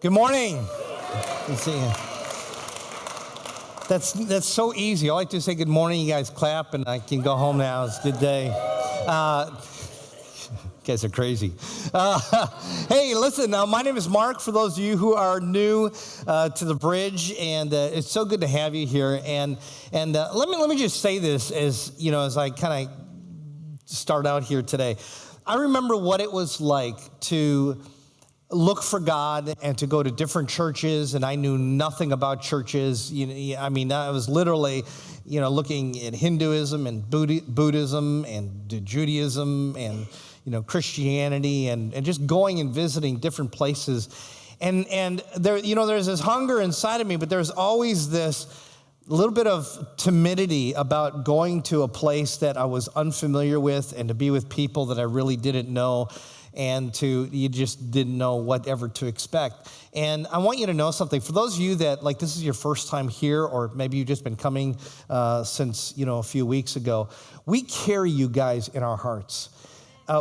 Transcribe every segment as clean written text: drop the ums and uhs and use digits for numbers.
Good morning. Good to see you. That's so easy. All I have to do is say good morning. You guys clap, and I can go home now. It's a good day. You guys are crazy. Hey, listen. My name is Mark. For those of you who are new to the Bridge, and it's so good to have you here. And let me just say this as I kind of start out here today. I remember what it was like to look for God and to go to different churches, and I knew nothing about churches. I was literally, looking at Hinduism and Buddhism and Judaism and, Christianity and just going and visiting different places. And there, there's this hunger inside of me, but there's always this little bit of timidity about going to a place that I was unfamiliar with and to be with people that I really didn't know. And you just didn't know whatever to expect. And I want you to know something. For those of you that, this is your first time here, or maybe you've just been coming since, a few weeks ago, we carry you guys in our hearts.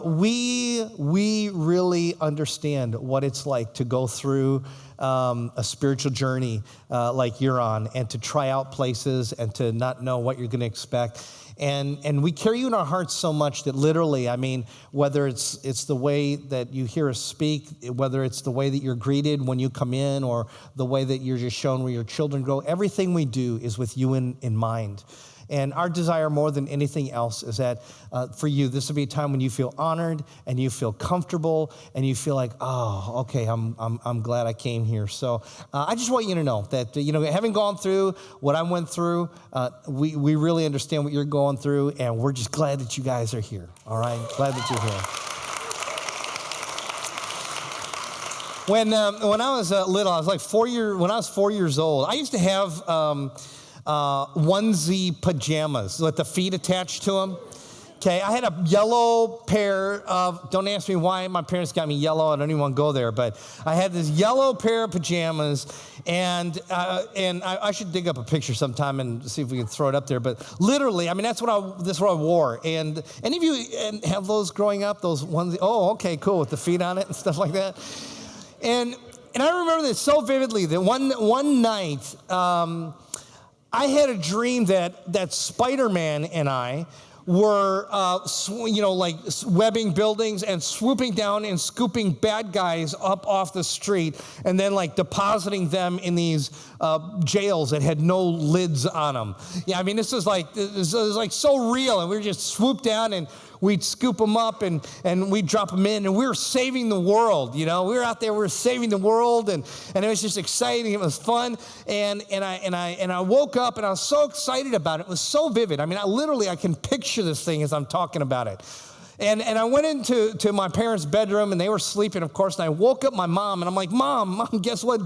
We really understand what it's like to go through a spiritual journey like you're on, and to try out places and to not know what you're going to expect. And we carry you in our hearts so much that literally, whether it's the way that you hear us speak, whether it's the way that you're greeted when you come in, or the way that you're just shown where your children go, everything we do is with you in mind. And our desire more than anything else is that for you, this will be a time when you feel honored and you feel comfortable and you feel like, oh, okay, I'm glad I came here. So I just want you to know that, having gone through what I went through, we really understand what you're going through, and we're just glad that you guys are here. All right, glad that you're here. When I was little, I was when I was 4 years old, I used to have onesie pajamas with the feet attached to them. Okay, I had a yellow pair of, don't ask me why my parents got me yellow, I don't even want to go there, but I had this yellow pair of pajamas, and I should dig up a picture sometime and see if we can throw it up there, but literally, that's what I wore. And any of you have those growing up, those ones? Oh, okay, cool, with the feet on it and stuff like that. And I remember this so vividly that one night, I had a dream that Spider-Man and I were, webbing buildings and swooping down and scooping bad guys up off the street, and then depositing them in these jails that had no lids on them. Yeah, this was so real, and we were just swooped down and we'd scoop them up and we'd drop them in, and we were saving the world. We were out there, we were saving the world, and it was just exciting. It was fun, and I woke up and I was so excited about it. It was so vivid. I can picture this thing as I'm talking about it. And I went into my parents' bedroom, and they were sleeping, of course, and I woke up my mom, and I'm like, Mom, guess what?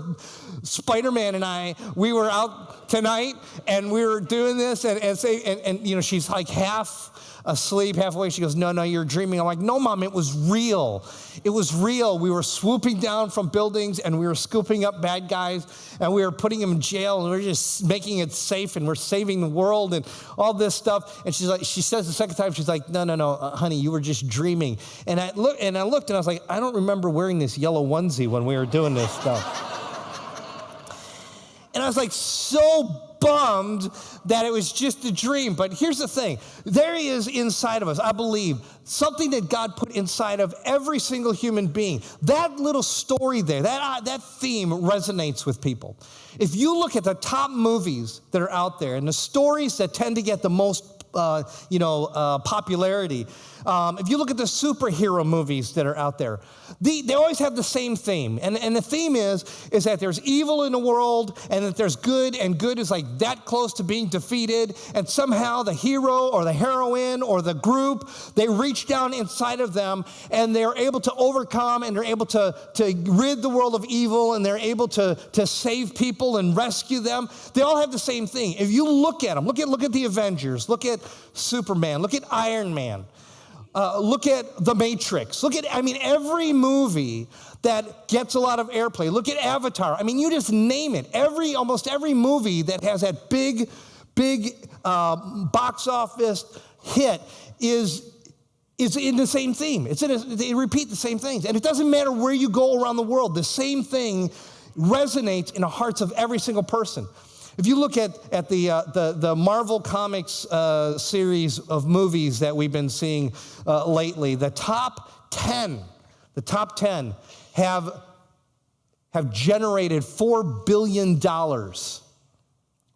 Spider-Man and we were out tonight, and we were doing this, and she's like half asleep, halfway. She goes, no, you're dreaming. I'm like, no, Mom, it was real. It was real. We were swooping down from buildings, and we were scooping up bad guys, and we were putting them in jail, and we were just making it safe, and we're saving the world and all this stuff. And she says the second time, she's like, no, honey, you were just dreaming. And I looked, and I was like, I don't remember wearing this yellow onesie when we were doing this stuff. And I was so bummed that it was just a dream. But here's the thing. There is inside of us, I believe, something that God put inside of every single human being. That little story there, that theme resonates with people. If you look at the top movies that are out there and the stories that tend to get the most popularity, if you look at the superhero movies that are out there, they always have the same theme. And the theme is that there's evil in the world, and that there's good, and good is that close to being defeated. And somehow the hero or the heroine or the group, they reach down inside of them, and they're able to overcome, and they're able to rid the world of evil, and they're able to save people and rescue them. They all have the same thing. If you look at them, look at the Avengers, look at Superman, look at Iron Man. Look at The Matrix. Look at, every movie that gets a lot of airplay. Look at Avatar. You just name it. Almost every movie that has that big box office hit is in the same theme. They repeat the same things. And it doesn't matter where you go around the world. The same thing resonates in the hearts of every single person. If you look at the Marvel Comics series of movies that we've been seeing lately, the top 10 have generated $4 billion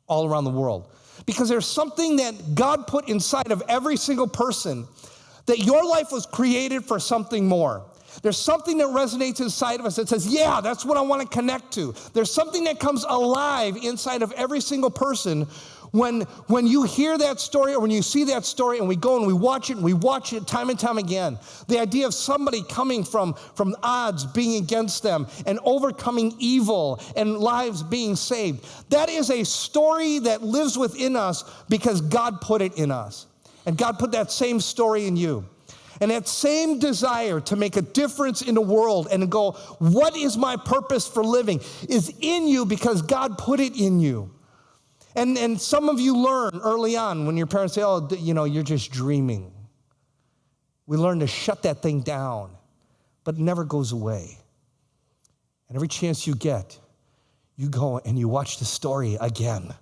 all around the world. Because there's something that God put inside of every single person, that your life was created for something more. There's something that resonates inside of us that says, yeah, that's what I want to connect to. There's something that comes alive inside of every single person when you hear that story or when you see that story, and we go and we watch it time and time again. The idea of somebody coming from odds being against them and overcoming evil and lives being saved. That is a story that lives within us because God put it in us. And God put that same story in you. And that same desire to make a difference in the world and go, what is my purpose for living, is in you because God put it in you. And some of you learn early on when your parents say, oh, you're just dreaming. We learn to shut that thing down, but it never goes away. And every chance you get, you go and you watch the story again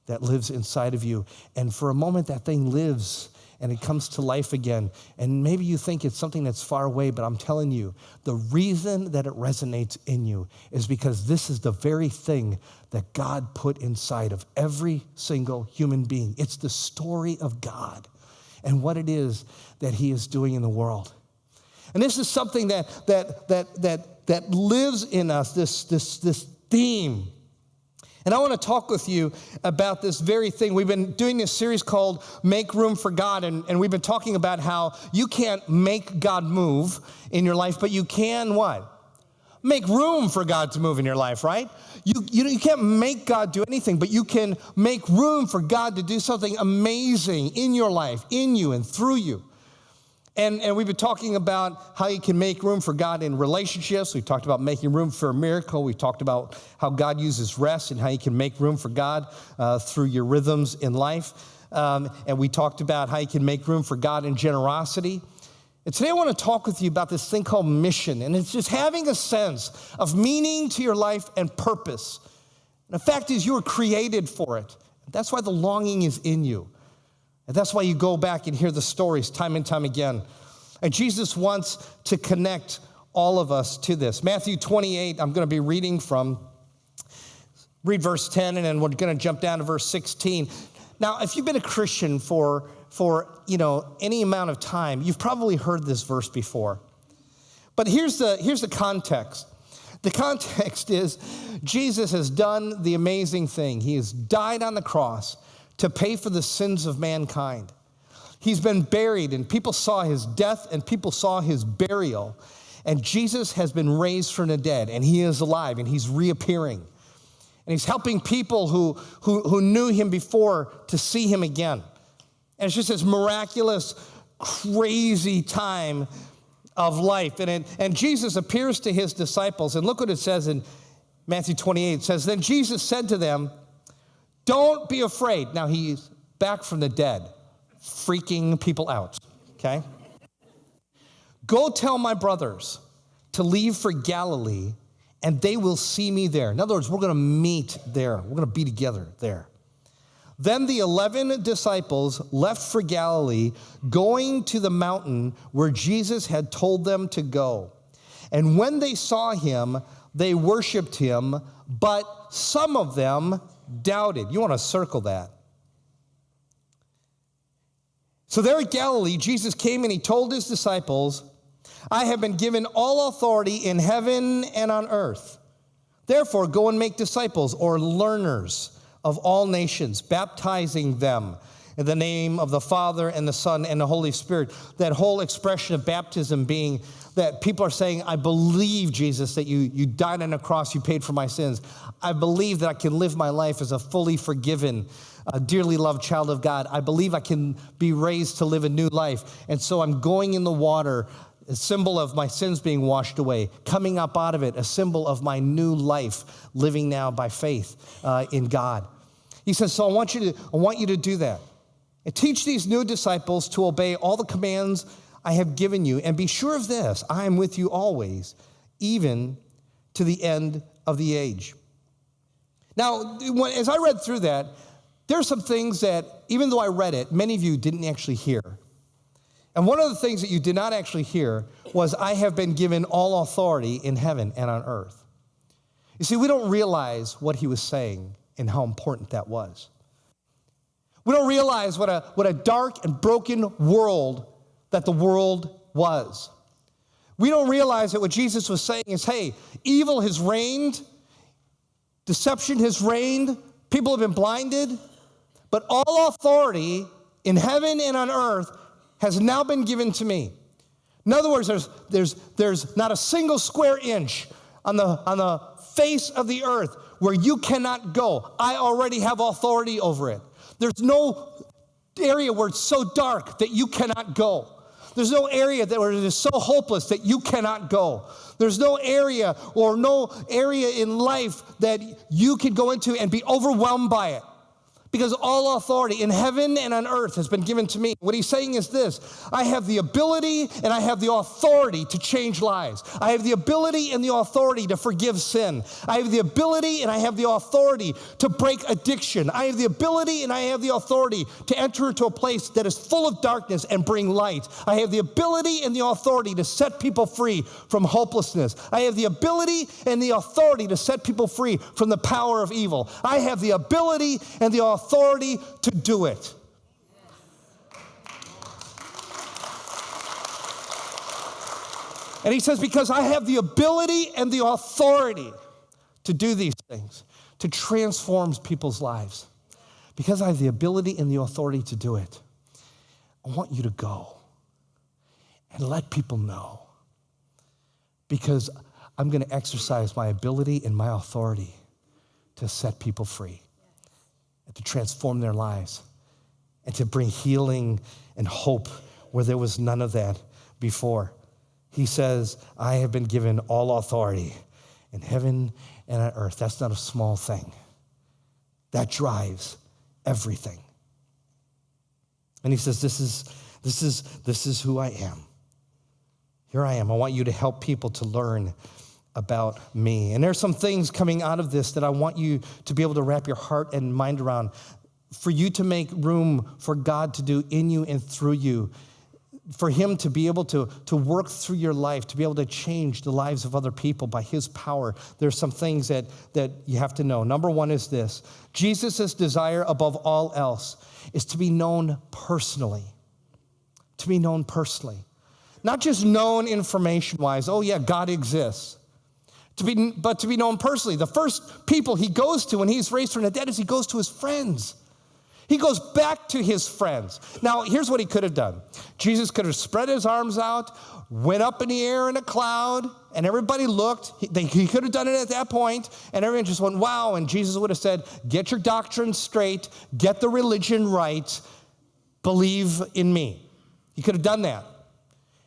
that lives inside of you. And for a moment, that thing lives and it comes to life again. And maybe you think it's something that's far away, but I'm telling you, the reason that it resonates in you is because this is the very thing that God put inside of every single human being. It's the story of God and what it is that he is doing in the world. And this is something that lives in us, this theme. And I want to talk with you about this very thing. We've been doing this series called Make Room for God, and we've been talking about how you can't make God move in your life, but you can what? Make room for God to move in your life, right? You can't make God do anything, but you can make room for God to do something amazing in your life, in you and through you. And we've been talking about how you can make room for God in relationships. We've talked about making room for a miracle. We've talked about how God uses rest and how you can make room for God through your rhythms in life. And we talked about how you can make room for God in generosity. And today I want to talk with you about this thing called mission. And it's just having a sense of meaning to your life and purpose. And the fact is you were created for it. That's why the longing is in you. And that's why you go back and hear the stories time and time again. And Jesus wants to connect all of us to this. Matthew 28, I'm going to be reading from. Read verse 10, and then we're going to jump down to verse 16. Now, if you've been a Christian for any amount of time, you've probably heard this verse before. But here's the context. The context is Jesus has done the amazing thing. He has died on the cross to pay for the sins of mankind. He's been buried, and people saw his death, and people saw his burial. And Jesus has been raised from the dead, and he is alive, and he's reappearing. And he's helping people who knew him before to see him again. And it's just this miraculous, crazy time of life. And Jesus appears to his disciples, and look what it says in Matthew 28. It says, then Jesus said to them, don't be afraid. Now, he's back from the dead, freaking people out, okay? Go tell my brothers to leave for Galilee, and they will see me there. In other words, we're going to meet there. We're going to be together there. Then the 11 disciples left for Galilee, going to the mountain where Jesus had told them to go. And when they saw him, they worshiped him, but some of them doubted. You want to circle that. So there at Galilee, Jesus came and he told his disciples, I have been given all authority in heaven and on earth. Therefore, go and make disciples or learners of all nations, baptizing them in the name of the Father and the Son and the Holy Spirit. That whole expression of baptism being that people are saying, I believe, Jesus, that you died on a cross, you paid for my sins. I believe that I can live my life as a fully forgiven, dearly loved child of God. I believe I can be raised to live a new life. And so I'm going in the water, a symbol of my sins being washed away, coming up out of it, a symbol of my new life, living now by faith in God. He says, so I want you to do that. And teach these new disciples to obey all the commands I have given you. And be sure of this, I am with you always, even to the end of the age. Now, as I read through that, there's some things that, even though I read it, many of you didn't actually hear. And one of the things that you did not actually hear was, I have been given all authority in heaven and on earth. You see, we don't realize what he was saying and how important that was. We don't realize what a dark and broken world that the world was. We don't realize that what Jesus was saying is, hey, evil has reigned, deception has reigned, people have been blinded, but all authority in heaven and on earth has now been given to me. In other words, there's not a single square inch on the face of the earth where you cannot go. I already have authority over it. There's no area where it's so dark that you cannot go. There's no area where it is so hopeless that you cannot go. There's no area or no area in life that you can go into and be overwhelmed by it. Because all authority in heaven and on earth has been given to me. What he's saying is this: I have the ability and I have the authority to change lives. I have the ability and the authority to forgive sin. I have the ability and I have the authority to break addiction. I have the ability and I have the authority to enter into a place that is full of darkness and bring light. I have the ability and the authority to set people free from hopelessness. I have the ability and the authority to set people free from the power of evil. I have the ability and the authority to do it. And he says, because I have the ability and the authority to do these things, to transform people's lives, because I have the ability and the authority to do it, I want you to go and let people know, because I'm going to exercise my ability and my authority to set people free, and to transform their lives, and to bring healing and hope where there was none of that before. He says, I have been given all authority in heaven and on earth. That's not a small thing. That drives everything. And he says, this is who I am. Here I am. I want you to help people to learn about me. And there's some things coming out of this that I want you to be able to wrap your heart and mind around, for you to make room for God to do in you and through you, for him to be able to work through your life, to be able to change the lives of other people by his power. There's some things that you have to know. Number one is this: Jesus' desire above all else is to be known personally. To be known personally. Not just known information-wise, oh yeah, God exists. But to be known personally. The first people he goes to when he's raised from the dead is he goes to his friends. He goes back to his friends. Now, here's what he could have done. Jesus could have spread his arms out, went up in the air in a cloud, and everybody looked. He could have done it at that point, and everyone just went, wow. And Jesus would have said, get your doctrine straight, get the religion right, believe in me. He could have done that.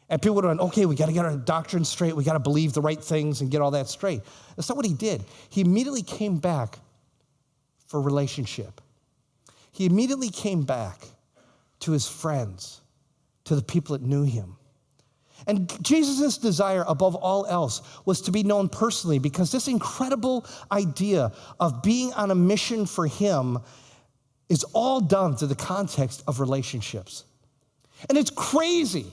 And people would have gone, okay, we got to get our doctrine straight. We got to believe the right things and get all that straight. That's not what he did. He immediately came back for relationship. He immediately came back to his friends, to the people that knew him. And Jesus' desire above all else was to be known personally, because this incredible idea of being on a mission for him is all done through the context of relationships. And it's crazy.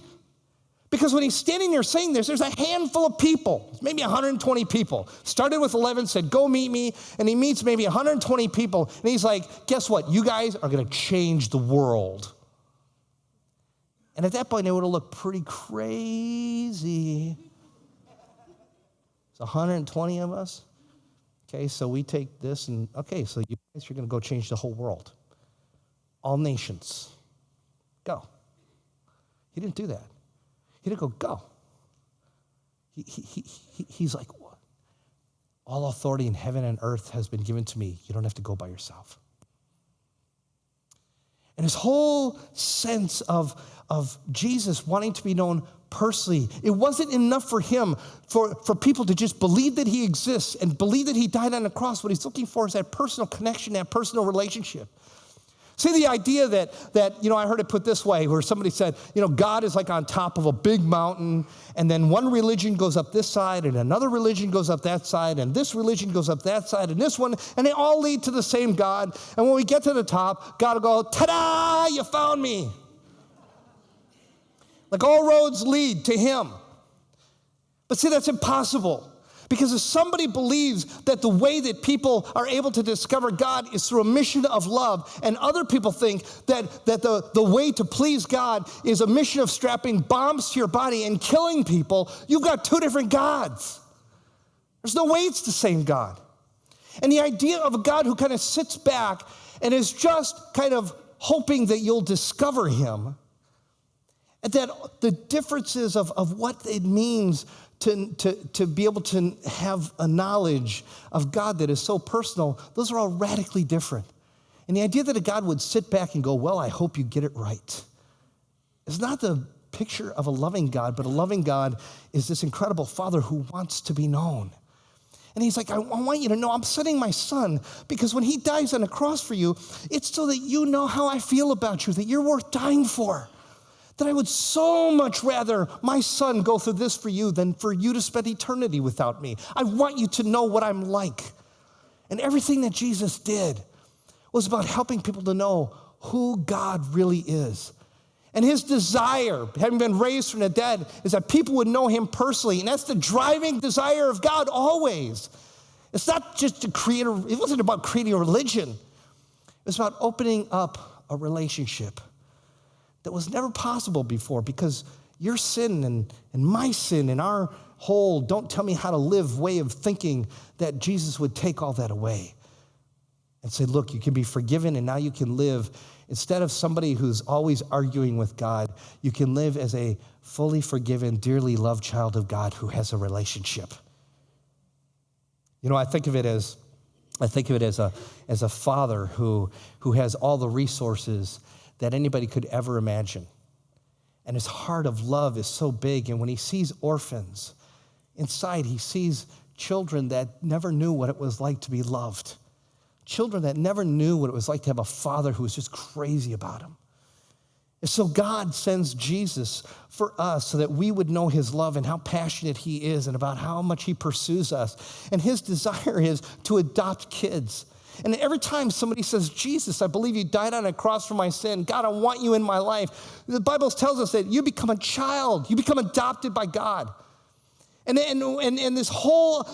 Because when he's standing there saying this, there's a handful of people, maybe 120 people. Started with 11, said, go meet me. And he meets maybe 120 people. And he's like, guess what? You guys are going to change the world. And at that point, it would have looked pretty crazy. It's 120 of us. Okay, so we take this and, okay, so you guys are going to go change the whole world. All nations. Go. He didn't do that. He didn't go. He's like, what? All authority in heaven and earth has been given to me. You don't have to go by yourself. And his whole sense of Jesus wanting to be known personally, it wasn't enough for him for people to just believe that he exists and believe that he died on the cross. What he's looking for is that personal connection, that personal relationship. See, the idea that I heard it put this way, where somebody said, God is like on top of a big mountain, and then one religion goes up this side, and another religion goes up that side, and this religion goes up that side, and this one, and they all lead to the same God. And when we get to the top, God will go, ta-da, you found me. Like all roads lead to him. But see, that's impossible. Because if somebody believes that the way that people are able to discover God is through a mission of love, and other people think that the way to please God is a mission of strapping bombs to your body and killing people, you've got two different gods. There's no way it's the same God. And the idea of a God who kind of sits back and is just kind of hoping that you'll discover him, and that the differences of what it means to be able to have a knowledge of God that is so personal, those are all radically different. And the idea that a God would sit back and go, well, I hope you get it right, is not the picture of a loving God, but a loving God is this incredible Father who wants to be known. And he's like, I want you to know I'm sending my son because when he dies on the cross for you, it's so that you know how I feel about you, that you're worth dying for. That I would so much rather my son go through this for you than for you to spend eternity without me. I want you to know what I'm like. And everything that Jesus did was about helping people to know who God really is. And his desire, having been raised from the dead, is that people would know him personally. And that's the driving desire of God always. It's not just it wasn't about creating a religion. It was about opening up a relationship that was never possible before, because your sin and my sin and our whole don't tell me how to live way of thinking, that Jesus would take all that away and say, look, you can be forgiven and now you can live. Instead of somebody who's always arguing with God, you can live as a fully forgiven, dearly loved child of God who has a relationship. I think of it as a father who has all the resources that anybody could ever imagine. And his heart of love is so big. And when he sees orphans, inside he sees children that never knew what it was like to be loved. Children that never knew what it was like to have a father who was just crazy about him. And so God sends Jesus for us so that we would know his love and how passionate he is and about how much he pursues us. And his desire is to adopt kids. And every time somebody says, Jesus, I believe you died on a cross for my sin. God, I want you in my life. The Bible tells us that you become a child. You become adopted by God. And this whole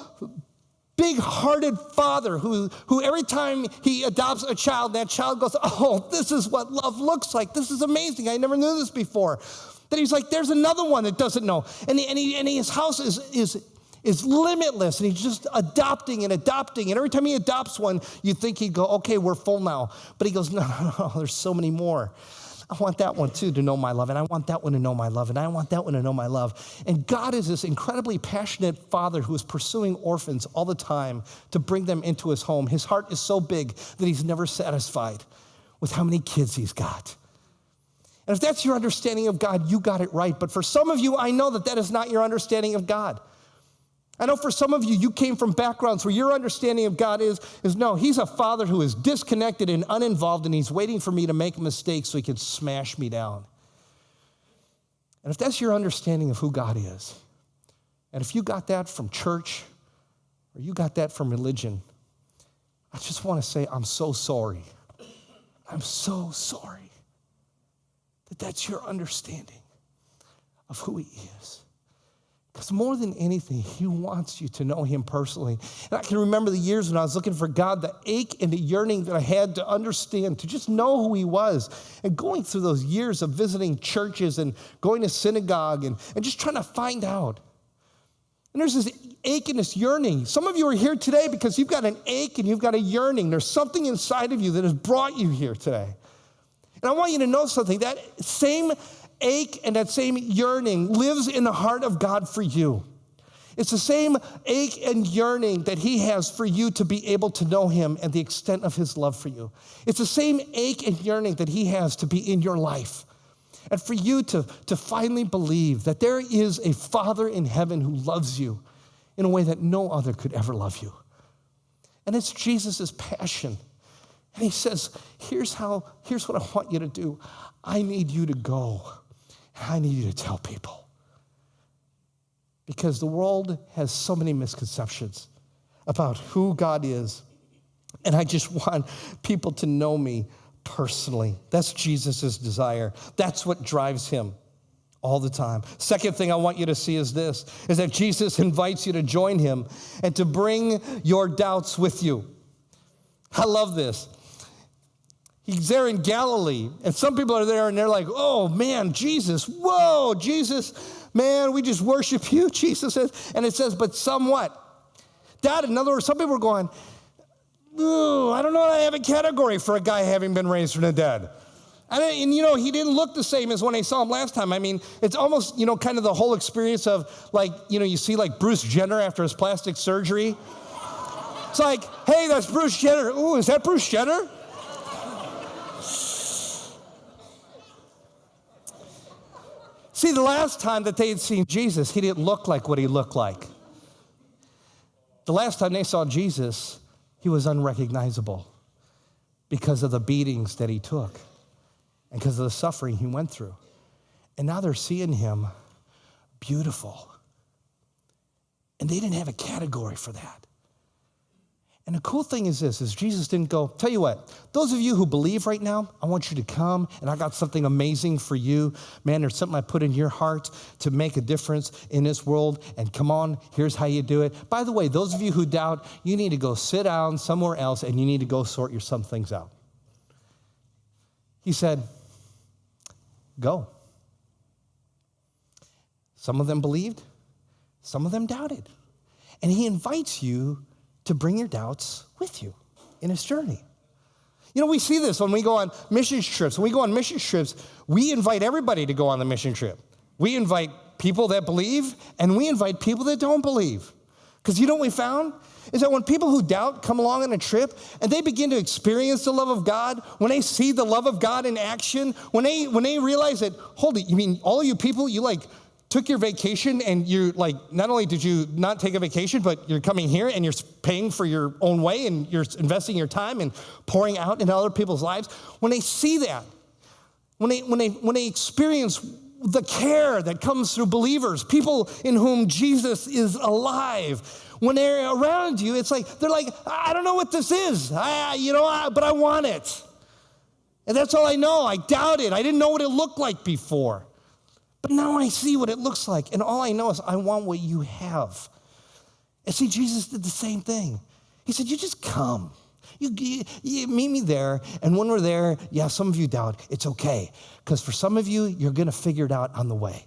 big-hearted father who every time he adopts a child, that child goes, oh, this is what love looks like. This is amazing. I never knew this before. That he's like, there's another one that doesn't know. And his house is limitless, and he's just adopting. And every time he adopts one, you think he'd go, okay, we're full now. But he goes, no, there's so many more. I want that one too to know my love, and I want that one to know my love, and I want that one to know my love. And God is this incredibly passionate father who is pursuing orphans all the time to bring them into his home. His heart is so big that he's never satisfied with how many kids he's got. And if that's your understanding of God, you got it right. But for some of you, I know that is not your understanding of God. I know for some of you, you came from backgrounds where your understanding of God is no, he's a father who is disconnected and uninvolved, and he's waiting for me to make a mistake so he can smash me down. And if that's your understanding of who God is, and if you got that from church or you got that from religion, I just want to say I'm so sorry. I'm so sorry that that's your understanding of who he is. Because more than anything, he wants you to know him personally. And I can remember the years when I was looking for God, the ache and the yearning that I had to understand, to just know who he was. And going through those years of visiting churches and going to synagogue and just trying to find out. And there's this ache and this yearning. Some of you are here today because you've got an ache and you've got a yearning. There's something inside of you that has brought you here today. And I want you to know something. That same ache and that same yearning lives in the heart of God for you. It's the same ache and yearning that he has for you to be able to know him and the extent of his love for you. It's the same ache and yearning that he has to be in your life. And for you to finally believe that there is a Father in heaven who loves you in a way that no other could ever love you. And it's Jesus' passion And he says, here's what I want you to do. I need you to go. I need you to tell people. Because the world has so many misconceptions about who God is. And I just want people to know me personally. That's Jesus' desire. That's what drives him all the time. Second thing I want you to see is this, is that Jesus invites you to join him and to bring your doubts with you. I love this. He's there in Galilee, and some people are there, and they're like, oh, man, Jesus, whoa, Jesus, man, we just worship you, Jesus says. And it says, but somewhat. That, in other words, some people are going, ooh, I don't know, I have a category for a guy having been raised from the dead. And you know, he didn't look the same as when I saw him last time. I mean, it's almost, you know, kind of the whole experience of, like, you know, you see like Bruce Jenner after his plastic surgery. It's like, hey, that's Bruce Jenner. Ooh, is that Bruce Jenner? See, the last time that they had seen Jesus, he didn't look like what he looked like. The last time they saw Jesus, he was unrecognizable because of the beatings that he took and because of the suffering he went through. And now they're seeing him beautiful. And they didn't have a category for that. And the cool thing is this, is Jesus didn't go, tell you what, those of you who believe right now, I want you to come, and I got something amazing for you. Man, there's something I put in your heart to make a difference in this world, and come on, here's how you do it. By the way, those of you who doubt, you need to go sit down somewhere else, and you need to go sort some things out. He said, go. Some of them believed, some of them doubted. And he invites you to bring your doubts with you in his journey. You know, we see this when we go on mission trips. When we go on mission trips, we invite everybody to go on the mission trip. We invite people that believe, and we invite people that don't believe. Because you know what we found? Is that when people who doubt come along on a trip and they begin to experience the love of God, when they see the love of God in action, when they realize that, hold it, you mean all you people, you like took your vacation and you like, not only did you not take a vacation, but you're coming here and you're paying for your own way and you're investing your time and pouring out into other people's lives. When they see that, when they experience the care that comes through believers, people in whom Jesus is alive, when they're around you, it's like, they're like, I don't know what this is, but I want it. And that's all I know. I doubt it. I didn't know what it looked like before. But now I see what it looks like, and all I know is I want what you have. And see, Jesus did the same thing. He said, you just come. You meet me there, and when we're there, yeah, some of you doubt. It's okay, because for some of you, you're going to figure it out on the way.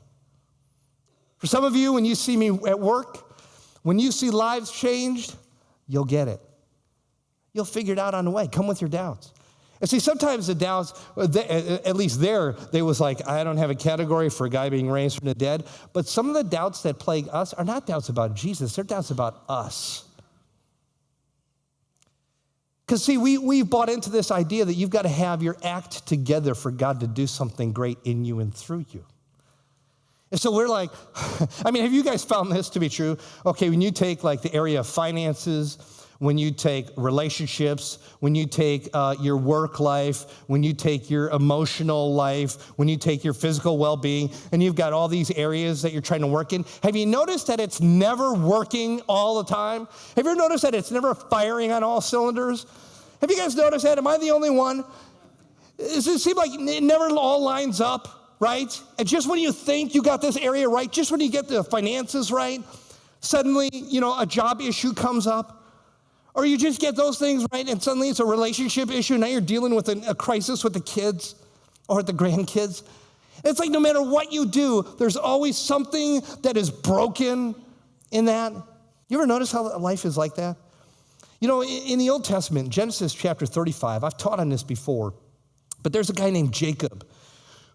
For some of you, when you see me at work, when you see lives changed, you'll get it. You'll figure it out on the way. Come with your doubts. And see, sometimes the doubts, at least there, they was like, I don't have a category for a guy being raised from the dead. But some of the doubts that plague us are not doubts about Jesus. They're doubts about us. Because see, we've bought into this idea that you've got to have your act together for God to do something great in you and through you. And so we're like, I mean, have you guys found this to be true? Okay, when you take like the area of finances, when you take relationships, when you take your work life, when you take your emotional life, when you take your physical well-being, and you've got all these areas that you're trying to work in, have you noticed that it's never working all the time? Have you ever noticed that it's never firing on all cylinders? Have you guys noticed that? Am I the only one? Does it seem like it never all lines up, right? And just when you think you got this area right, just when you get the finances right, suddenly, a job issue comes up. Or you just get those things right, and suddenly it's a relationship issue. Now you're dealing with a crisis with the kids or with the grandkids. It's like no matter what you do, there's always something that is broken in that. You ever notice how life is like that? In the Old Testament, Genesis chapter 35, I've taught on this before, but there's a guy named Jacob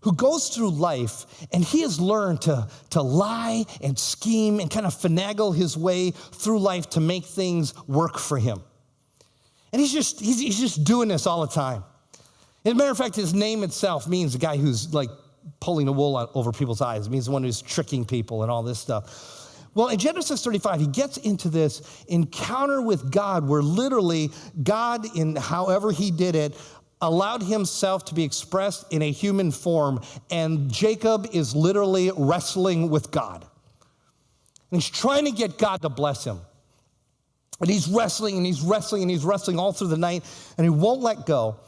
who goes through life, and he has learned to lie and scheme and kind of finagle his way through life to make things work for him. And he's just doing this all the time. As a matter of fact, his name itself means the guy who's like pulling the wool over people's eyes. It means the one who's tricking people and all this stuff. Well, in Genesis 35, he gets into this encounter with God where literally God, in however he did it, allowed himself to be expressed in a human form, and Jacob is literally wrestling with God. And he's trying to get God to bless him. And he's wrestling and he's wrestling and he's wrestling all through the night, and he won't let go.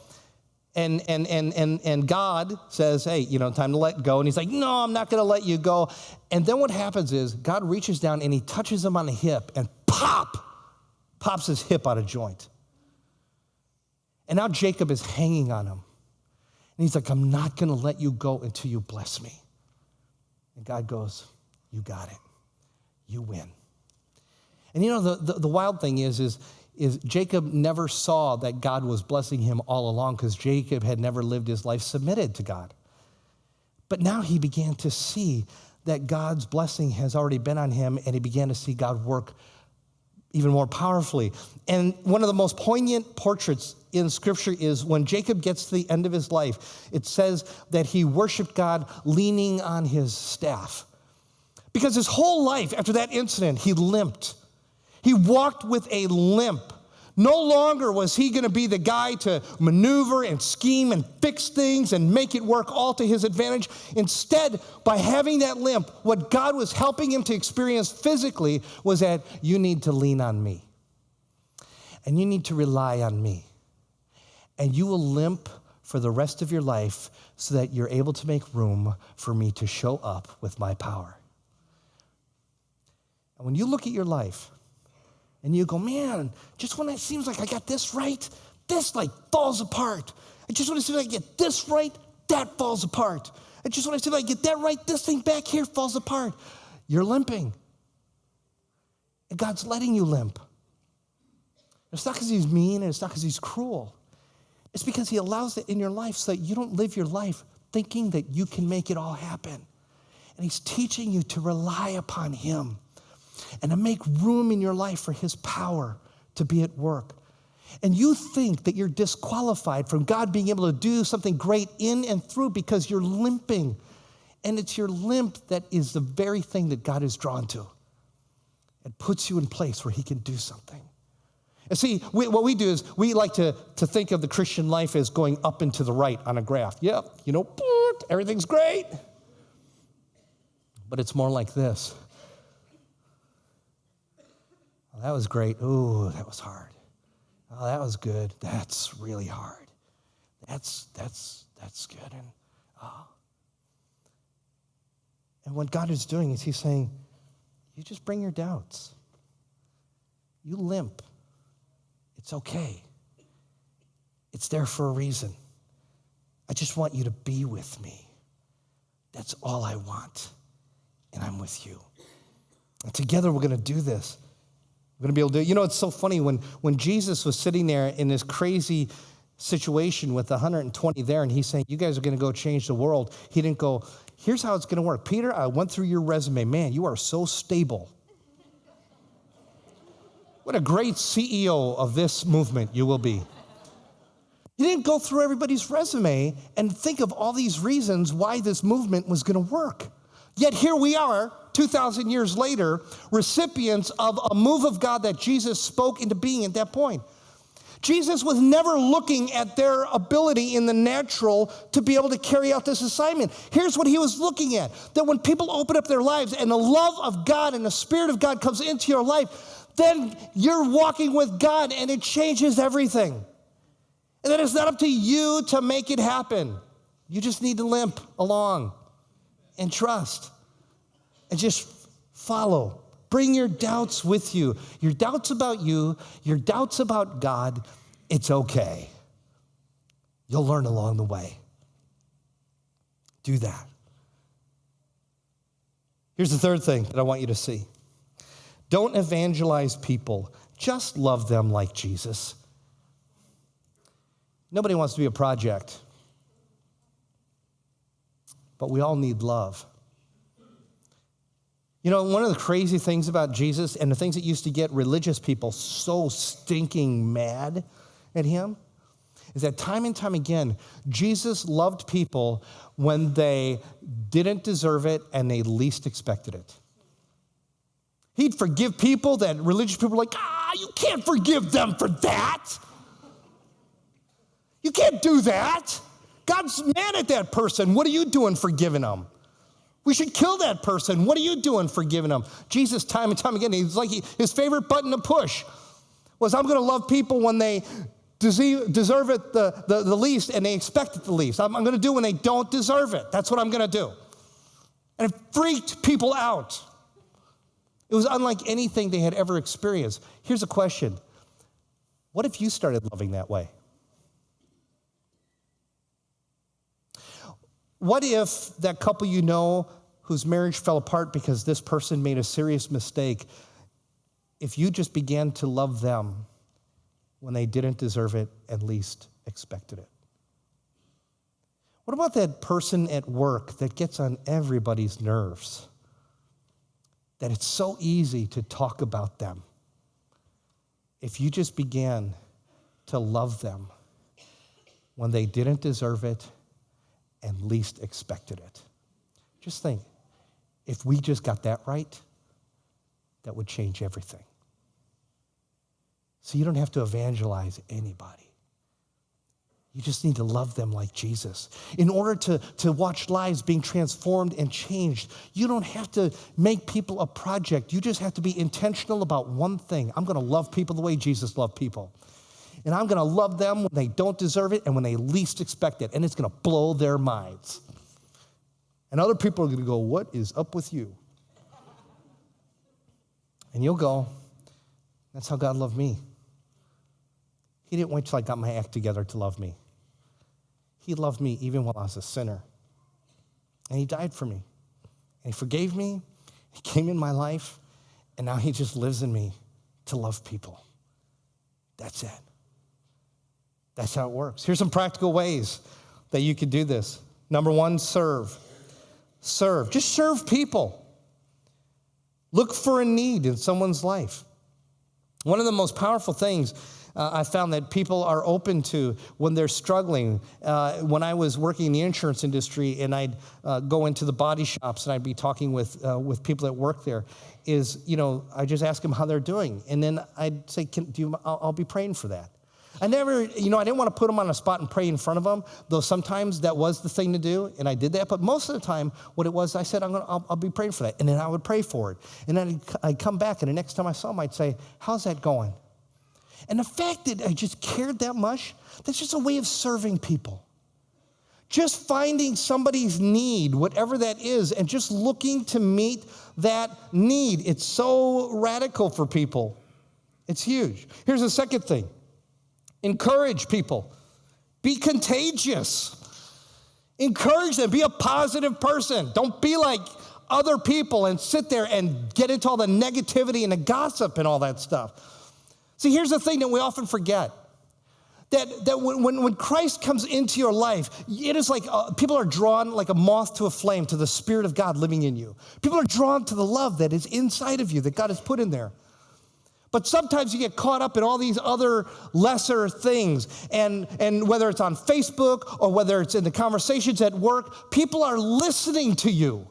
And God says, hey, time to let go. And he's like, no, I'm not going to let you go. And then what happens is God reaches down and he touches him on the hip and pops his hip out of joint. And now Jacob is hanging on him. And he's like, I'm not going to let you go until you bless me. And God goes, you got it. You win. And the wild thing is Jacob never saw that God was blessing him all along because Jacob had never lived his life submitted to God. But now he began to see that God's blessing has already been on him, and he began to see God work even more powerfully. And one of the most poignant portraits in Scripture is when Jacob gets to the end of his life, it says that he worshiped God leaning on his staff. Because his whole life after that incident, he limped. He walked with a limp. No longer was he going to be the guy to maneuver and scheme and fix things and make it work all to his advantage. Instead, by having that limp, what God was helping him to experience physically was that you need to lean on me. And you need to rely on me. And you will limp for the rest of your life so that you're able to make room for me to show up with my power. And when you look at your life, and you go, man, just when it seems like I got this right, this falls apart. And just when it seems like I get this right, that falls apart. And just when I seem like I get that right, this thing back here falls apart. You're limping. And God's letting you limp. It's not because he's mean, and it's not because he's cruel. It's because he allows it in your life so that you don't live your life thinking that you can make it all happen. And he's teaching you to rely upon him and to make room in your life for his power to be at work. And you think that you're disqualified from God being able to do something great in and through because you're limping. And it's your limp that is the very thing that God is drawn to. It puts you in place where he can do something. And see, what we do is we like to think of the Christian life as going up and to the right on a graph. Yep, everything's great. But it's more like this. Oh, that was great. Ooh, that was hard. Oh, that was good. That's really hard. That's good. And what God is doing is he's saying, you just bring your doubts. You limp. It's okay. It's there for a reason. I just want you to be with me. That's all I want. And I'm with you. And together we're going to do this. We're going to be able to do it. It's so funny when Jesus was sitting there in this crazy situation with 120 there, and he's saying, you guys are going to go change the world. He didn't go, here's how it's going to work. Peter, I went through your resume. Man, you are so stable. What a great CEO of this movement you will be. He didn't go through everybody's resume and think of all these reasons why this movement was going to work. Yet here we are, 2,000 years later, recipients of a move of God that Jesus spoke into being at that point. Jesus was never looking at their ability in the natural to be able to carry out this assignment. Here's what he was looking at, that when people open up their lives and the love of God and the Spirit of God comes into your life, then you're walking with God and it changes everything. And then it's not up to you to make it happen. You just need to limp along and trust and just follow. Bring your doubts with you. Your doubts about you, your doubts about God, it's okay. You'll learn along the way. Do that. Here's the third thing that I want you to see. Don't evangelize people. Just love them like Jesus. Nobody wants to be a project. But we all need love. One of the crazy things about Jesus and the things that used to get religious people so stinking mad at him is that time and time again, Jesus loved people when they didn't deserve it and they least expected it. He'd forgive people that religious people were like, you can't forgive them for that. You can't do that. God's mad at that person. What are you doing forgiving them? We should kill that person. What are you doing forgiving them? Jesus, time and time again, his favorite button to push was, I'm going to love people when they deserve it the least and they expect it the least. I'm going to do when they don't deserve it. That's what I'm going to do. And it freaked people out. It was unlike anything they had ever experienced. Here's a question. What if you started loving that way? What if that couple you know whose marriage fell apart because this person made a serious mistake, if you just began to love them when they didn't deserve it and least expected it? What about that person at work that gets on everybody's nerves? That it's so easy to talk about them. If you just began to love them when they didn't deserve it and least expected it. Just think, if we just got that right, that would change everything. So you don't have to evangelize anybody. You just need to love them like Jesus. In order to watch lives being transformed and changed, you don't have to make people a project. You just have to be intentional about one thing. I'm going to love people the way Jesus loved people. And I'm going to love them when they don't deserve it and when they least expect it. And it's going to blow their minds. And other people are going to go, what is up with you? And you'll go, that's how God loved me. He didn't wait till I got my act together to love me. He loved me even while I was a sinner. And he died for me. And he forgave me. He came in my life. And now he just lives in me to love people. That's it. That's how it works. Here's some practical ways that you could do this. Number one, serve. Serve. Just serve people. Look for a need in someone's life. One of the most powerful things I found that people are open to when they're struggling. When I was working in the insurance industry and I'd go into the body shops and I'd be talking with people that work there, is, I just ask them how they're doing. And then I'd say, I'll be praying for that. I never, I didn't want to put them on a spot and pray in front of them, though sometimes that was the thing to do, and I did that. But most of the time, what it was, I said, I'll be praying for that. And then I would pray for it. And then I'd come back, and the next time I saw them, I'd say, how's that going? And the fact that I just cared that much, that's just a way of serving people. Just finding somebody's need, whatever that is, and just looking to meet that need. It's so radical for people. It's huge. Here's the second thing. Encourage people. Be contagious. Encourage them. Be a positive person. Don't be like other people and sit there and get into all the negativity and the gossip and all that stuff. See, here's the thing that we often forget. That when Christ comes into your life, it is like people are drawn like a moth to a flame to the Spirit of God living in you. People are drawn to the love that is inside of you that God has put in there. But sometimes you get caught up in all these other lesser things. And whether it's on Facebook or whether it's in the conversations at work, people are listening to you.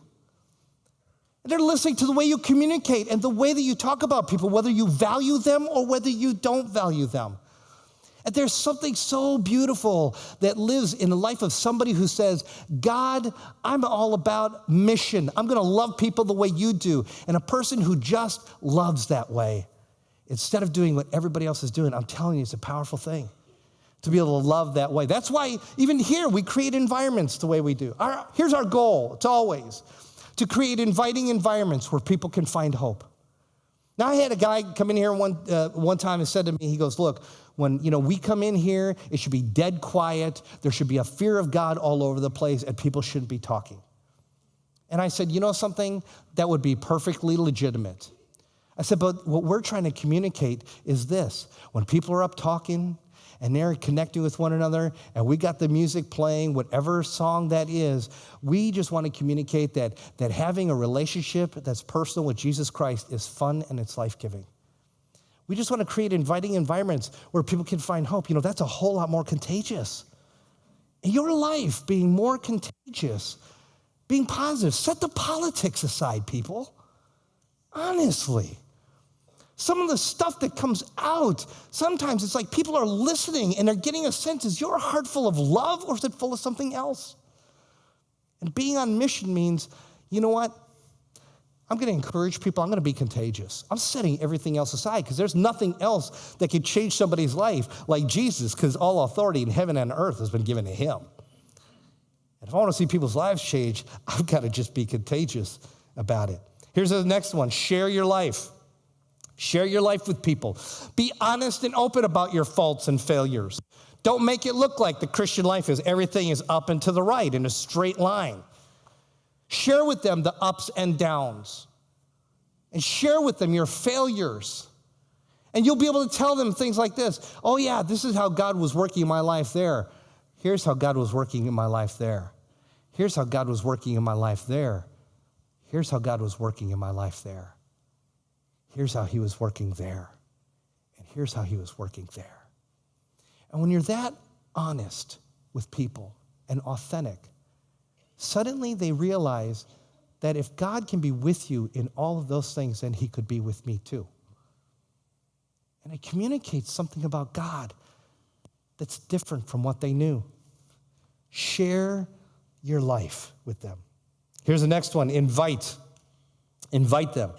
They're listening to the way you communicate and the way that you talk about people, whether you value them or whether you don't value them. And there's something so beautiful that lives in the life of somebody who says, God, I'm all about mission. I'm going to love people the way you do. And a person who just loves that way, instead of doing what everybody else is doing, I'm telling you, it's a powerful thing to be able to love that way. That's why even here we create environments the way we do. Here's our goal. It's always to create inviting environments where people can find hope. Now, I had a guy come in here one time and said to me, he goes, look, when we come in here, it should be dead quiet. There should be a fear of God all over the place, and people shouldn't be talking. And I said, something? That would be perfectly legitimate. I said, but what we're trying to communicate is this. When people are up talking and they're connecting with one another and we got the music playing, whatever song that is, we just want to communicate that having a relationship that's personal with Jesus Christ is fun and it's life-giving. We just want to create inviting environments where people can find hope. That's a whole lot more contagious. In your life, being more contagious, being positive. Set the politics aside, people. honestly, some of the stuff that comes out, sometimes it's like people are listening and they're getting a sense, is your heart full of love or is it full of something else? And being on mission means, you know what? I'm going to encourage people. I'm going to be contagious. I'm setting everything else aside because there's nothing else that could change somebody's life like Jesus, because all authority in heaven and earth has been given to him. And if I want to see people's lives change, I've got to just be contagious about it. Here's the next one. Share your life. Share your life with people. Be honest and open about your faults and failures. Don't make it look like the Christian life is everything is up and to the right in a straight line. Share with them the ups and downs. And share with them your failures. And you'll be able to tell them things like this. Oh yeah, this is how God was working in my life there. Here's how God was working in my life there. Here's how God was working in my life there. Here's how God was working in my life there. Here's how he was working there. And here's how he was working there. And when you're that honest with people and authentic, suddenly they realize that if God can be with you in all of those things, then he could be with me too. And it communicates something about God that's different from what they knew. Share your life with them. Here's the next one. Invite. Invite them.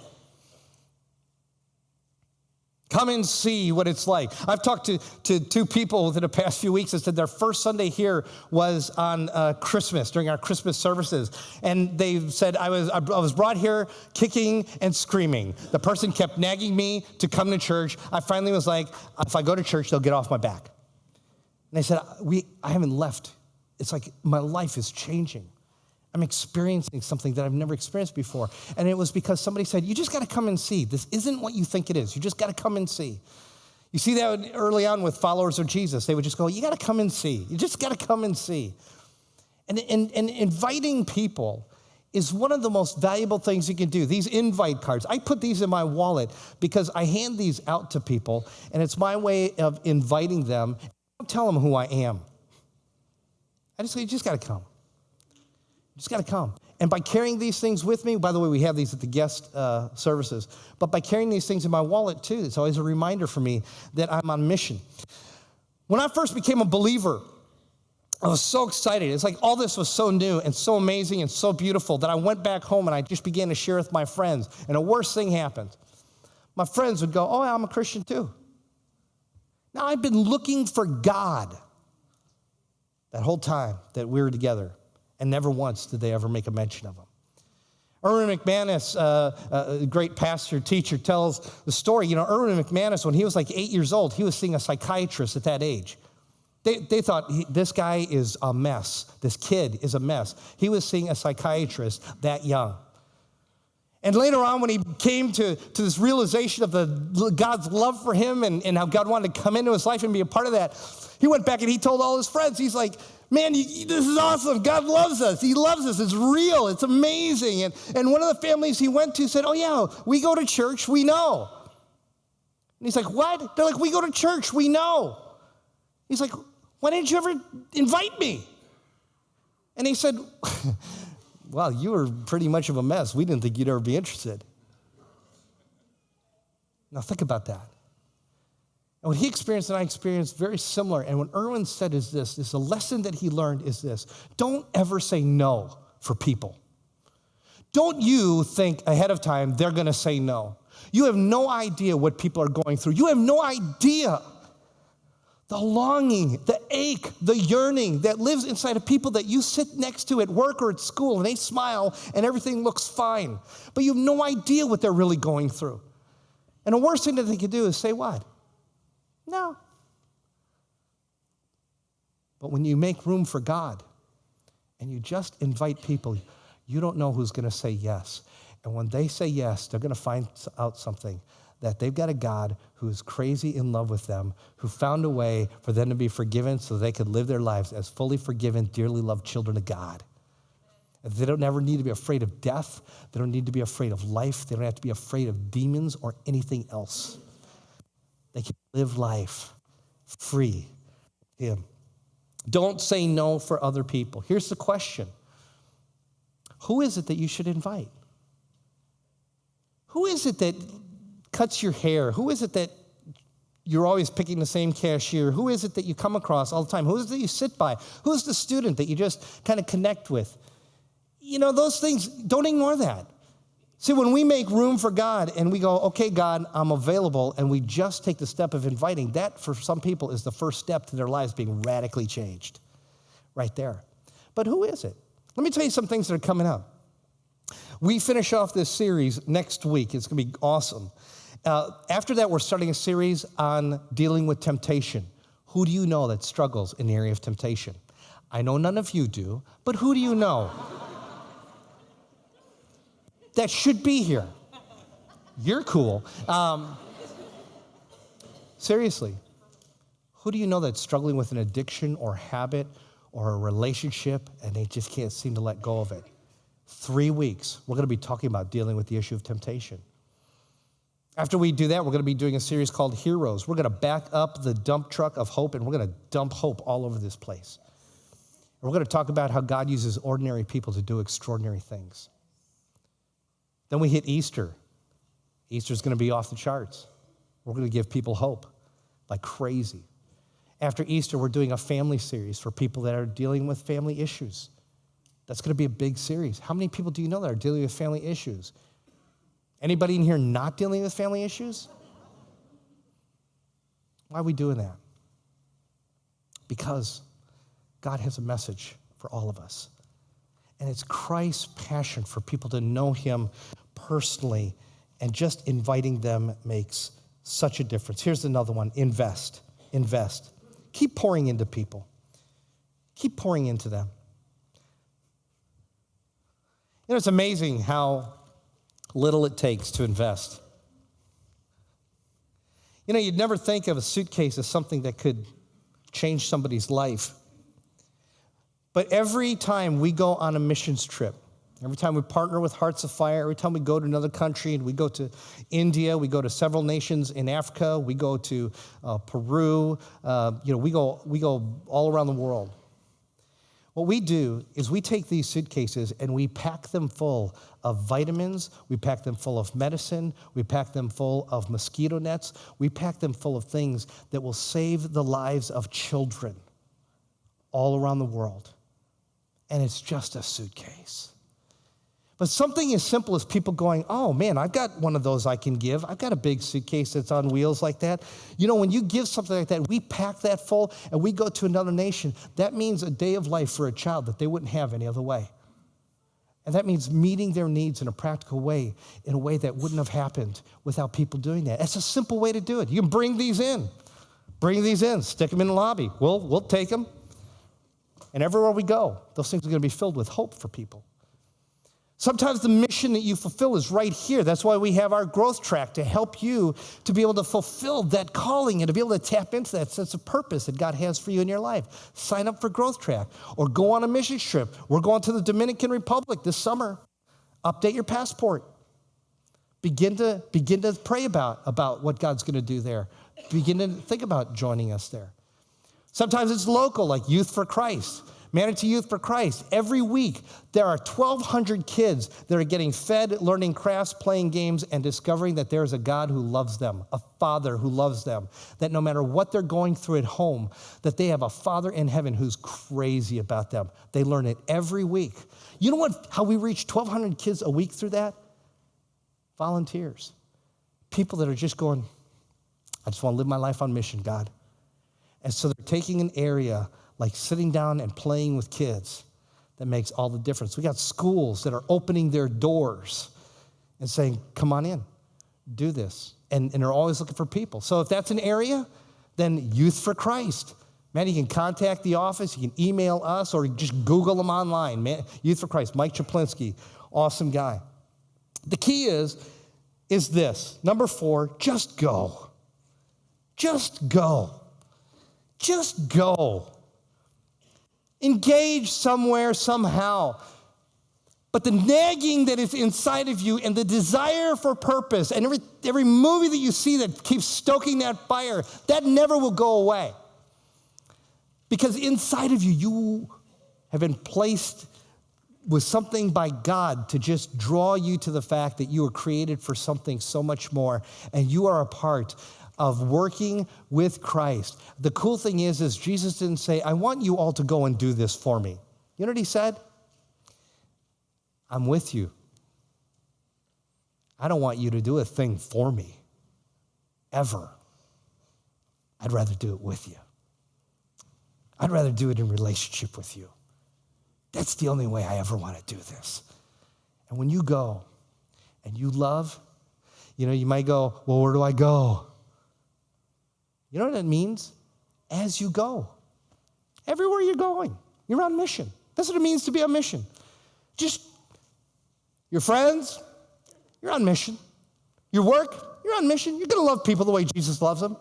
Come and see what it's like. I've talked to two people within the past few weeks that said their first Sunday here was on Christmas, during our Christmas services. And they said, I was brought here kicking and screaming. The person kept nagging me to come to church. I finally was like, if I go to church, they'll get off my back. And they said, I haven't left. It's like my life is changing. I'm experiencing something that I've never experienced before. And it was because somebody said, you just got to come and see. This isn't what you think it is. You just got to come and see. You see that early on with followers of Jesus. They would just go, you got to come and see. You just got to come and see. And inviting people is one of the most valuable things you can do. These invite cards, I put these in my wallet because I hand these out to people, and it's my way of inviting them. I don't tell them who I am. I just say, you just got to come. Just got to come. And by carrying these things with me, by the way, we have these at the guest services, but by carrying these things in my wallet too, it's always a reminder for me that I'm on mission. When I first became a believer, I was so excited. It's like all this was so new and so amazing and so beautiful that I went back home and I just began to share with my friends. And the worst thing happened. My friends would go, oh, I'm a Christian too. Now, I've been looking for God that whole time that we were together. And never once did they ever make a mention of him. Erwin McManus, a great pastor, teacher, tells the story. You know, Erwin McManus, when he was like 8 years old, he was seeing a psychiatrist at that age. They thought, this guy is a mess. This kid is a mess. He was seeing a psychiatrist that young. And later on, when he came to this realization of God's love for him and how God wanted to come into his life and be a part of that, he went back and he told all his friends, he's like, man, this is awesome. God loves us. He loves us. It's real. It's amazing. And one of the families he went to said, oh, yeah, we go to church. We know. And he's like, what? They're like, we go to church. We know. He's like, why didn't you ever invite me? And he said, well, you were pretty much of a mess. We didn't think you'd ever be interested. Now think about that. And what he experienced and I experienced very similar. And what Erwin said is this a lesson that he learned is this: don't ever say no for people. Don't you think ahead of time they're going to say no. You have no idea what people are going through. You have no idea the longing, the ache, the yearning that lives inside of people that you sit next to at work or at school, and they smile and everything looks fine. But you have no idea what they're really going through. And the worst thing that they can do is say what? No. But when you make room for God and you just invite people, you don't know who's going to say yes. And when they say yes, they're going to find out something, that they've got a God who is crazy in love with them, who found a way for them to be forgiven so they could live their lives as fully forgiven, dearly loved children of God. They don't ever need to be afraid of death. They don't need to be afraid of life. They don't have to be afraid of demons or anything else. They can live life free with him. Don't say no for other people. Here's the question. Who is it that you should invite? Who is it that cuts your hair? Who is it that you're always picking the same cashier? Who is it that you come across all the time? Who is it that you sit by? Who's the student that you just kind of connect with? Those things, don't ignore that. See, when we make room for God and we go, okay, God, I'm available, and we just take the step of inviting, that for some people is the first step to their lives being radically changed right there. But who is it? Let me tell you some things that are coming up. We finish off this series next week. It's going to be awesome. After that, we're starting a series on dealing with temptation. Who do you know that struggles in the area of temptation? I know none of you do, but who do you know that should be here? You're cool. Seriously, who do you know that's struggling with an addiction or habit or a relationship and they just can't seem to let go of it? 3 weeks, we're going to be talking about dealing with the issue of temptation. After we do that, we're going to be doing a series called Heroes. We're going to back up the dump truck of hope, and we're going to dump hope all over this place. And we're going to talk about how God uses ordinary people to do extraordinary things. Then we hit Easter. Easter's going to be off the charts. We're going to give people hope like crazy. After Easter, we're doing a family series for people that are dealing with family issues. That's going to be a big series. How many people do you know that are dealing with family issues? Anybody in here not dealing with family issues? Why are we doing that? Because God has a message for all of us. And it's Christ's passion for people to know him personally, and just inviting them makes such a difference. Here's another one. Invest. Invest. Keep pouring into people. Keep pouring into them. It's amazing how little it takes to invest. You'd never think of a suitcase as something that could change somebody's life. But every time we go on a missions trip, every time we partner with Hearts of Fire, every time we go to another country, and we go to India, we go to several nations in Africa, we go to Peru, we go all around the world. What we do is we take these suitcases and we pack them full of vitamins, we pack them full of medicine, we pack them full of mosquito nets, we pack them full of things that will save the lives of children all around the world. And it's just a suitcase. But something as simple as people going, oh man, I've got one of those I can give. I've got a big suitcase that's on wheels like that. When you give something like that, we pack that full and we go to another nation. That means a day of life for a child that they wouldn't have any other way. And that means meeting their needs in a practical way, in a way that wouldn't have happened without people doing that. It's a simple way to do it. You can bring these in. Bring these in, stick them in the lobby. We'll take them. And everywhere we go, those things are going to be filled with hope for people. Sometimes the mission that you fulfill is right here. That's why we have our growth track, to help you to be able to fulfill that calling and to be able to tap into that sense of purpose that God has for you in your life. Sign up for Growth Track or go on a mission trip. We're going to the Dominican Republic this summer. Update your passport. Begin to pray about what God's going to do there. Begin to think about joining us there. Sometimes it's local, like Youth for Christ. Manatee Youth for Christ. Every week, there are 1,200 kids that are getting fed, learning crafts, playing games, and discovering that there is a God who loves them, a Father who loves them, that no matter what they're going through at home, that they have a Father in heaven who's crazy about them. They learn it every week. You know how we reach 1,200 kids a week through that? Volunteers. People that are just going, I just want to live my life on mission, God. And so they're taking an area like sitting down and playing with kids that makes all the difference. We got schools that are opening their doors and saying, come on in, do this. And they're always looking for people. So if that's an area, then Youth for Christ. Man, you can contact the office, you can email us, or just Google them online. Man, Youth for Christ, Mike Chaplinsky, awesome guy. The key is this. Number 4, just go. Just go. Just go. Engage somewhere, somehow. But the nagging that is inside of you and the desire for purpose and every movie that you see that keeps stoking that fire, that never will go away. Because inside of you, you have been placed was something by God to just draw you to the fact that you were created for something so much more, and you are a part of working with Christ. The cool thing is Jesus didn't say, I want you all to go and do this for me. You know what he said? I'm with you. I don't want you to do a thing for me, ever. I'd rather do it with you. I'd rather do it in relationship with you. That's the only way I ever want to do this. And when you go and you love, you might go, well, where do I go? You know what that means? As you go. Everywhere you're going, you're on mission. That's what it means to be on mission. Just your friends, you're on mission. Your work, you're on mission. You're going to love people the way Jesus loves them.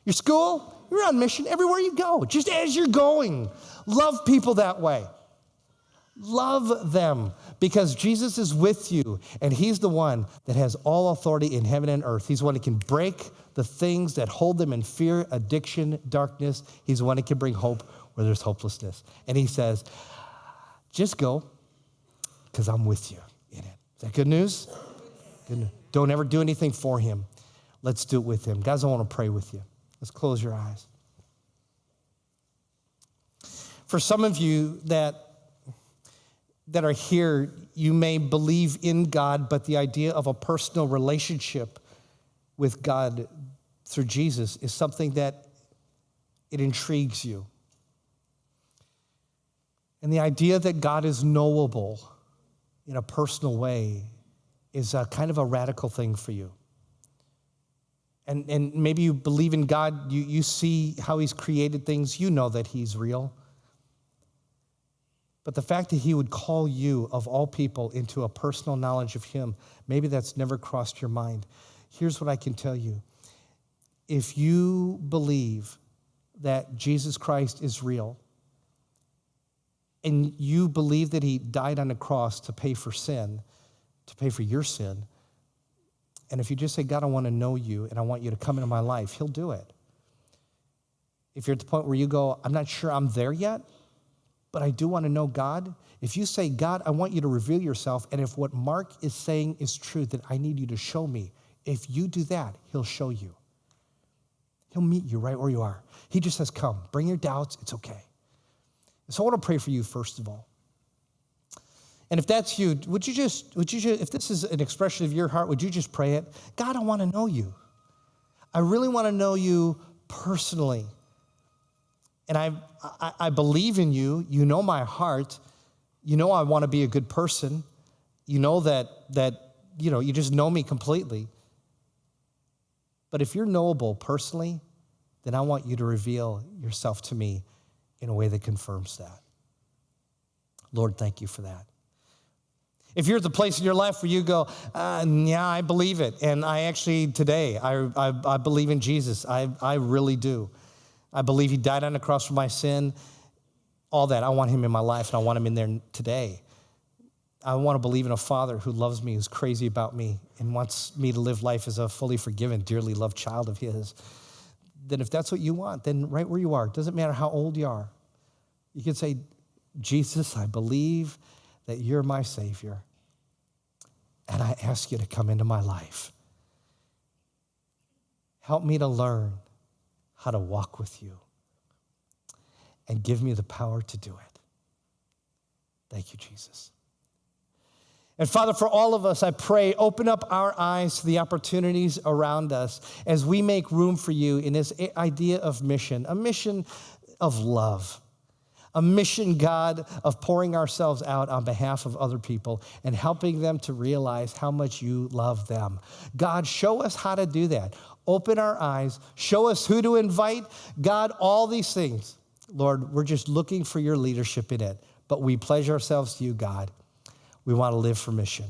Your school, you're on mission. Everywhere you go, just as you're going, love people that way. Love them because Jesus is with you, and he's the one that has all authority in heaven and earth. He's the one that can break the things that hold them in fear, addiction, darkness. He's the one that can bring hope where there's hopelessness. And he says, just go because I'm with you in it. Is that good news? Good news. Don't ever do anything for him. Let's do it with him. Guys, I want to pray with you. Let's close your eyes. For some of you that are here, you may believe in God, but the idea of a personal relationship with God through Jesus is something that it intrigues you. And the idea that God is knowable in a personal way is a kind of a radical thing for you. And maybe you believe in God, you see how he's created things, you know that he's real. But the fact that he would call you, of all people, into a personal knowledge of him, maybe that's never crossed your mind. Here's what I can tell you. If you believe that Jesus Christ is real, and you believe that he died on the cross to pay for sin, to pay for your sin, and if you just say, God, I want to know you, and I want you to come into my life, he'll do it. If you're at the point where you go, I'm not sure I'm there yet, but I do want to know God. If you say, God, I want you to reveal yourself, and if what Mark is saying is true, then I need you to show me. If you do that, he'll show you. He'll meet you right where you are. He just says, come, bring your doubts, it's okay. So I want to pray for you first of all. And if that's you, would you just, if this is an expression of your heart, would you just pray it? God, I want to know you. I really want to know you personally. And I believe in you. You know my heart. You know I want to be a good person. You know that you just know me completely. But if you're knowable personally, then I want you to reveal yourself to me in a way that confirms that. Lord, thank you for that. If you're at the place in your life where you go, yeah, I believe it. And I actually today, I believe in Jesus. I really do. I believe he died on the cross for my sin, all that. I want him in my life, and I want him in there today. I want to believe in a Father who loves me, who's crazy about me, and wants me to live life as a fully forgiven, dearly loved child of his. Then if that's what you want, then right where you are, it doesn't matter how old you are, you can say, Jesus, I believe that you're my Savior, and I ask you to come into my life. Help me to learn how to walk with you, and give me the power to do it. Thank you, Jesus. And Father, for all of us, I pray, open up our eyes to the opportunities around us as we make room for you in this idea of mission, a mission of love, a mission, God, of pouring ourselves out on behalf of other people and helping them to realize how much you love them. God, show us how to do that. Open our eyes, show us who to invite. God, all these things, Lord, we're just looking for your leadership in it, but we pledge ourselves to you, God. We want to live for mission,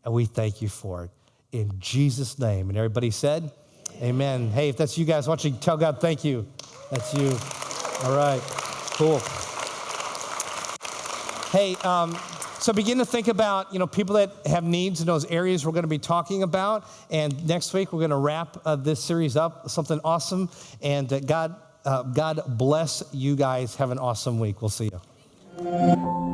and we thank you for it. In Jesus' name. And everybody said, amen. Hey, if that's you guys, why don't you tell God thank you. That's you. All right, cool. Hey, so begin to think about, people that have needs in those areas we're going to be talking about. And next week, we're going to wrap this series up, something awesome. And God bless you guys. Have an awesome week. We'll see you.